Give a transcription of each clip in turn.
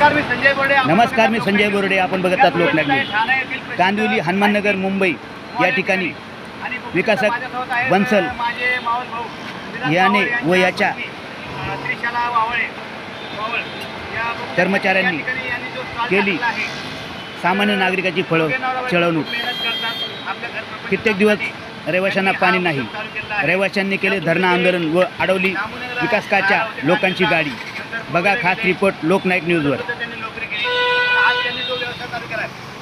नमस्कार, मी संजय बोर्डे. आपण बघत आहात लोकनायक न्यूज. कांदिवली, हनुमाननगर, मुंबई या ठिकाणी विकासक बन्सल याने व याच्या कर्मचाऱ्यांनी केली सामान्य नागरिकाची छळवणूक. कित्येक दिवस रहिवाशांना पाणी नाही. रहिवाशांनी केले धरणं आंदोलन व अडवली विकासकाच्या लोकांची गाडी. बघा खास रिपोर्ट लोकनायक न्यूजवर.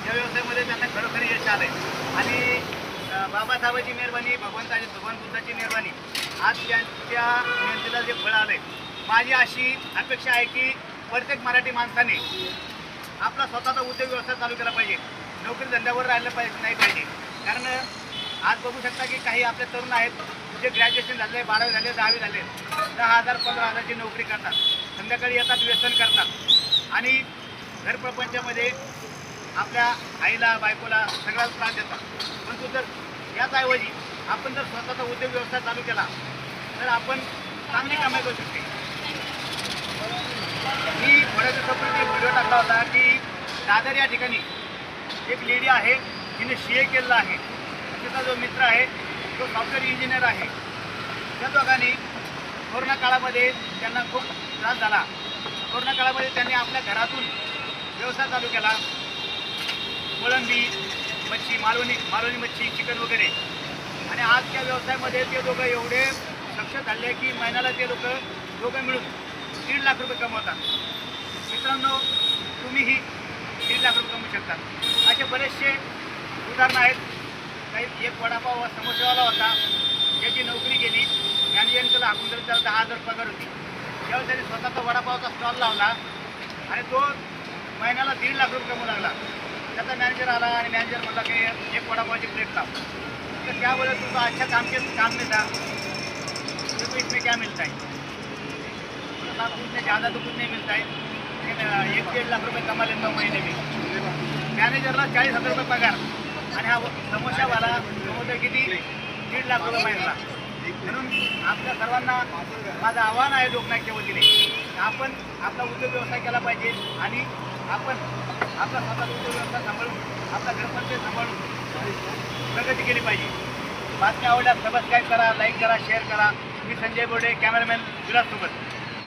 व्यवसायामध्ये त्यांना खरोखर यश आलंय आणि बाबासाहेबांची मेहरबानी, भगवान बुद्धाची मेहरबानी, आज त्यांच्या मेहनतीला जे फळ आलंय. माझी अशी अपेक्षा आहे की प्रत्येक मराठी माणसाने आपला स्वतःचा उद्योग व्यवसाय चालू केला पाहिजे. नोकरी धंद्यावर राहिलं पाहिजे नाही पाहिजे. कारण आज बघू शकता की काही आपले तरुण आहेत जे ग्रॅज्युएशन झाले, 12वी झाले, 10वी झाले, 10,000 15,000ची नोकरी करतात, संध्याकाळी येतात, व्यसन करतात आणि घरप्रपंचामध्ये आपल्या आईला बायकोला सगळ्याच त्रास देतात. परंतु जर याचऐवजी आपण जर स्वतःचा उद्योग व्यवसाय चालू केला तर आपण चांगली कमाई करू शकते. मी थोड्या दिवसापूर्वी व्हिडिओ टाकला होता की दादर या ठिकाणी एक लेडी आहे, तिने CA केलेला आहे. तिचा जो मित्र आहे तो सॉफ्टवेअर इंजिनियर आहे. त्या दोघांनी कोरोना काळामध्ये त्यांना खूप त्रास झाला. कोरोना काळामध्ये त्यांनी आपल्या घरातून व्यवसाय चालू केला. कोळंबी मच्छी, मालवणी मच्छी, चिकन वगैरे. आणि आज त्या व्यवसायामध्ये ते दोघं एवढे सक्षम झाले की महिन्याला ते दोघं मिळून 1.5 लाख रुपये कमवतात. मित्रांनो, तुम्हीही 1.5 लाख रुपये कमवू शकतात. असे बरेचसे उदाहरणं आहेत. काही एक वडापाव समोसेवाला होता, त्याची नोकरी गेली. मॅनेजरने त्याला हाकून दिलं, त्याला 10,000 पगार होती. त्यावेळेस त्याने स्वतःचा वडापावचा स्टॉल लावला आणि तो महिन्याला 1.5 लाख रुपये कमवू लागला. त्याचा मॅनेजर आला आणि मॅनेजर म्हणला की एक वडापावची प्लेट लाव. तर त्यावेळेस तुझं अच्छा काम नहीं था, तो इसमें क्या मिलता है? कुछ ज़्यादा तो कुछ नहीं मिलता है, लेकिन 1-1.5 लाख रुपये कमा लेता हूँ महीने में. मॅनेजरला 40,000 रुपये पगार आणि हा समोसावाला कमवतो किती? 1.5 लाख रुपये महिन्याला. म्हणून आपल्या सर्वांना माझं आव्हान आहे लोकनायकच्या वतीने, आपण आपला उद्योग व्यवसाय केला पाहिजे आणि आपण आपला स्वतःचा उद्योग व्यवसाय सांभाळून, आपला घरपंचायत सांभाळून प्रगती केली पाहिजे. बातम्या आवडल्यास सबस्क्राईब करा, लाईक करा, शेअर करा. मी संजय बोर्डे, कॅमेरामॅन विलास सोबत.